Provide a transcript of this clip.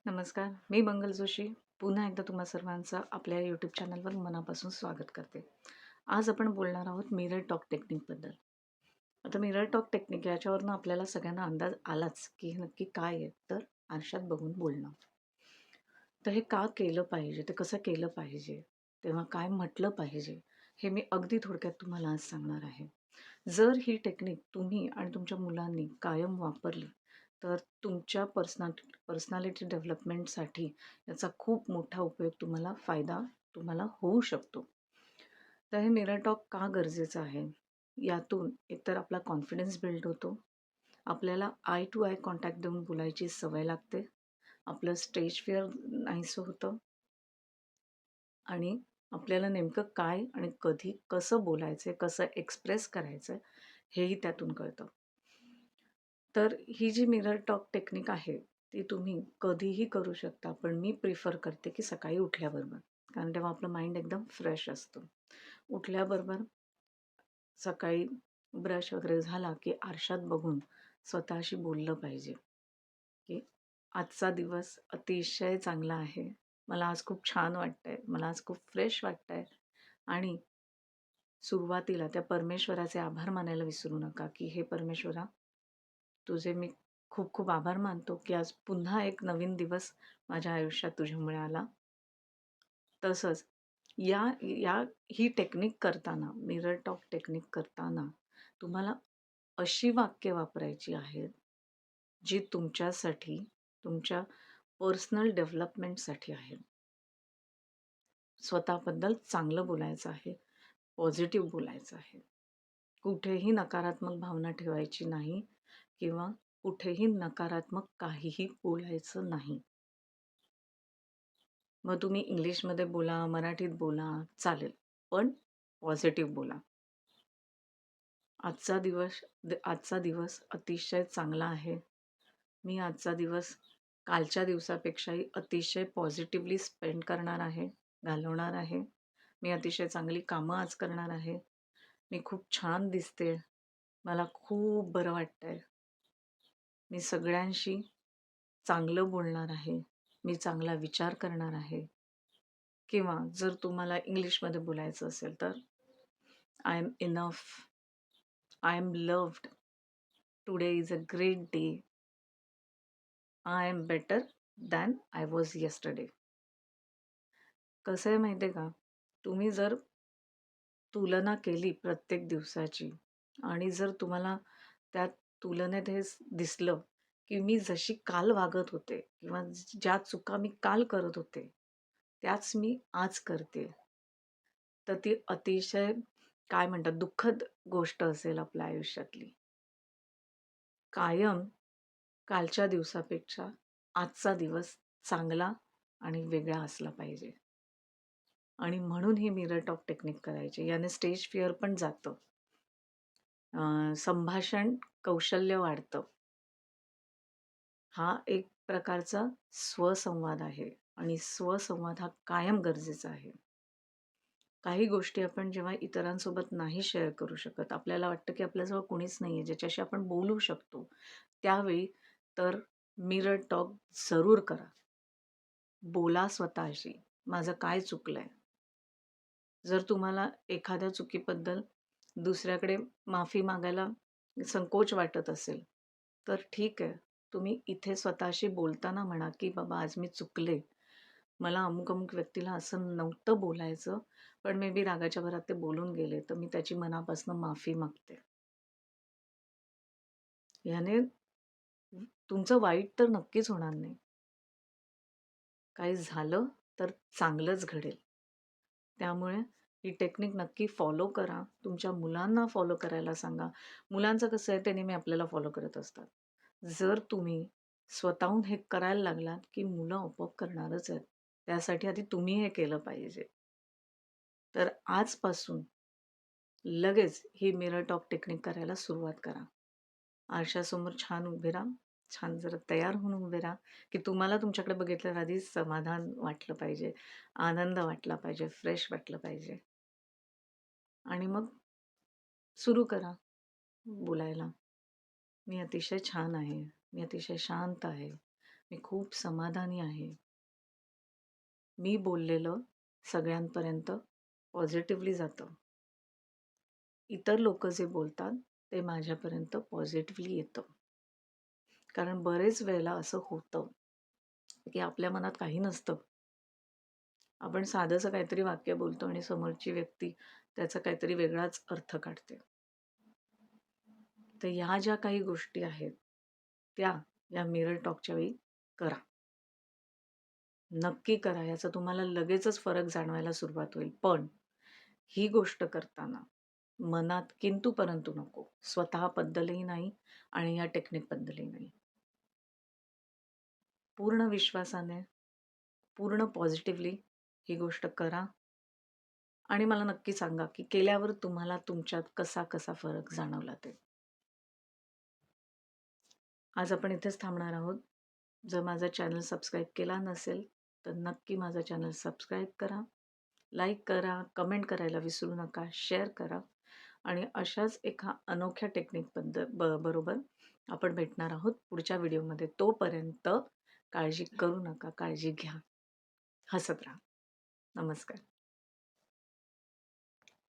नमस्कार, मी मंगल जोशी. पुन्हा एकदा तुम्हा सर्वांचं आपल्या यूट्यूब चॅनलवर मनापासून स्वागत करते. आज आपण बोलणार आहोत मिरर टॉक टेक्निकबद्दल. आता मिरर टॉक टेक्निक याच्यावरनं आपल्याला सगळ्यांना अंदाज आलाच, की हे नक्की काय आहे? तर आरशात बघून बोलणं. तर हे का केलं पाहिजे? ते कसं केलं पाहिजे? तेव्हा काय म्हटलं पाहिजे? हे मी अगदी थोडक्यात तुम्हाला आज सांगणार आहे. जर ही टेक्निक तुम्ही आणि तुमच्या मुलांनी कायम वापरली, तर तुमच्या पर्सनॅलिटी डेव्हलपमेंटसाठी याचा खूप मोठा उपयोग फायदा तुम्हाला होऊ शकतो. तर हे मिरर टॉक का गरजेचं आहे? यातून एकतर आपला कॉन्फिडन्स बिल्ड होतो. आपल्याला आय टू आय कॉन्टॅक्ट देऊन बोलायची सवय लागते. आपलं स्टेज फिअर नाहीसं होतं आणि आपल्याला नेमकं काय आणि कधी कसं बोलायचं कसं एक्सप्रेस करायचं हेही त्यातून कळतं. तर ही जी मिरर टॉक टेक्निक आहे, ती तुम्ही कधीही करू शकता. पण मी प्रिफर करते, की सकाळी उठल्याबरोबर. कारण तेव्हा आपलं माइंड एकदम फ्रेश असतं. उठल्याबरोबर सकाळी ब्रश वगैरे झाला, की आरशात बघून स्वतःशी बोललं पाहिजे, की आजचा दिवस अतिशय चांगला आहे. मला आज खूप छान वाटतंय. मला आज खूप फ्रेश वाटतंय आणि सुरुवातीला त्या परमेश्वराचे आभार मानायला विसरू नका, की "हे परमेश्वरा, तुझे मी खूप खूप आभार मानतो, की आज पुन्हा एक नवीन दिवस माझ्या आयुष्यात तुझ्यामुळे आला." तसंच या या ही टेक्निक करताना, मिरर टॉक टेक्निक करताना तुम्हाला अशी वाक्य वापरायची आहेत, जी तुमच्यासाठी, तुमच्या पर्सनल डेव्हलपमेंटसाठी आहेत. स्वतःबद्दल चांगलं बोलायचं आहे, पॉझिटिव्ह बोलायचं आहे. कुठेही नकारात्मक भावना ठेवायची नाही किंवा कुठेही नकारात्मक काहीही बोलायचं नाही. मग तुम्ही इंग्लिशमध्ये बोला, मराठीत बोला, चालेल. पण पॉझिटिव्ह बोला. आजचा दिवस अतिशय चांगला आहे. मी आजचा दिवस कालच्या दिवसापेक्षाही अतिशय पॉझिटिव्हली स्पेंड करणार आहे, घालवणार आहे. मी अतिशय चांगली कामं आज करणार आहे. मी खूप छान दिसते. मला खूप बरं वाटतंय. मी सगळ्यांशी चांगलं बोलणार आहे. मी चांगला विचार करणार आहे. किंवा जर तुम्हाला इंग्लिशमध्ये बोलायचं असेल तर I am enough. I am loved. Today is a great day. I am better than I was yesterday. कसं आहे माहिती आहे का? तुम्ही जर तुलना केली प्रत्येक दिवसाची आणि जर तुम्हाला त्या तुलनेत हे दिसलं, की मी जशी काल वागत होते किंवा ज्या चुका मी काल करत होते, त्याच मी आज करते. तर ती अतिशय काय म्हणतात दुःखद गोष्ट असेल आपल्या आयुष्यातली. कायम कालच्या दिवसापेक्षा आजचा दिवस चांगला आणि वेगळा असला पाहिजे. आणि म्हणून ही मिरर टॉक टेक्निक करायची. याने स्टेज फिअर पण जातं. संभाषण कौशल्य वाढतं. हा एक प्रकारचा स्वसंवाद आहे आणि स्वसंवाद हा कायम गरजेचा आहे. काही गोष्टी आपण जेव्हा इतरांसोबत नाही शेअर करू शकत, आपल्याला वाटतं की आपल्याजवळ कोणीच नाहीये ज्याच्याशी आपण बोलू शकतो. त्यावेळी तर मिरर टॉक जरूर करा. बोला स्वतःशी, माझं काय चुकलंय? जर तुम्हाला एखाद्या चुकीबद्दल दुसऱ्याकडे माफी मागायला संकोच वाटत असेल, तर ठीक आहे. तुम्ही इथे स्वतःशी बोलताना म्हणा, की "बाबा आज मी चुकले. मला अमुक-अमुक व्यक्तीला असं नव्हतं बोलायचं, पण मे बी रागाच्या भरात ते बोलून गेले, तर मी त्याची मनापासून माफी मागते." ह्याने तुमचं वाईट तर नक्कीच होणार नाही. काही झालं तर चांगलंच घडेल. त्यामुळे ही टेक्निक नक्की फॉलो करा. तुमच्या मुलांना फॉलो करायला सांगा. मुलांचं कसं आहे ते नेहमी आपल्याला फॉलो करत असतात. जर तुम्ही स्वतःहून हे करायला लागलात, की मुलं आपोआप करणारच आहेत. त्यासाठी आधी तुम्ही हे केलं पाहिजे. तर आजपासून लगेच ही मिरर टॉक टेक्निक करायला सुरुवात करा. आरशासमोर छान उभे राहा. छान जरा तयार होऊन उभे राहा, की तुम्हाला तुमच्याकडे बघितल्यावर आधी समाधान वाटलं पाहिजे, आनंद वाटला पाहिजे, फ्रेश वाटलं पाहिजे आणि मग सुरू करा बोलायला. मी अतिशय छान आहे. मी अतिशय शांत आहे. मी खूप समाधानी आहे. मी बोललेलं सगळ्यांपर्यंत पॉझिटिव्हली जातं. इतर लोकं जे बोलतात ते माझ्यापर्यंत पॉझिटिव्हली येतं. कारण बरेच वेळेला असं होतं, की आपल्या मनात काही नसतं. आपण साधंसं काहीतरी वाक्य बोलतो आणि समोरची व्यक्ती त्याचा काहीतरी वेगळाच अर्थ काढते. तर ह्या ज्या काही गोष्टी आहेत, त्या या मिरर टॉकच्या वेळी करा. नक्की करा. याचा तुम्हाला लगेचच फरक जाणवायला सुरुवात होईल. पण ही गोष्ट करताना मनात किंतु परंतु नको. स्वतःबद्दलही नाही आणि या टेक्निकबद्दलही नाही. पूर्ण विश्वासाने, पूर्ण पॉझिटिव्हली ही गोष्ट करा आणि मला नक्की सांगा, की केल्यावर तुम्हाला तुमच्यात कसा-कसा फरक जाणवला ते. आज आपण इथेच थांबणार आहोत. जर माझा चॅनल सबस्क्राईब केला नसेल, तर नक्की माझा चॅनल सबस्क्राईब करा, लाईक करा, कमेंट करायला विसरू नका, शेअर करा आणि अशाच एका अनोख्या बरोबर आपण भेटणार आहोत पुढच्या व्हिडिओमध्ये. तोपर्यंत काळजी करू नका, काळजी घ्या. हसत राहा. नमस्कार.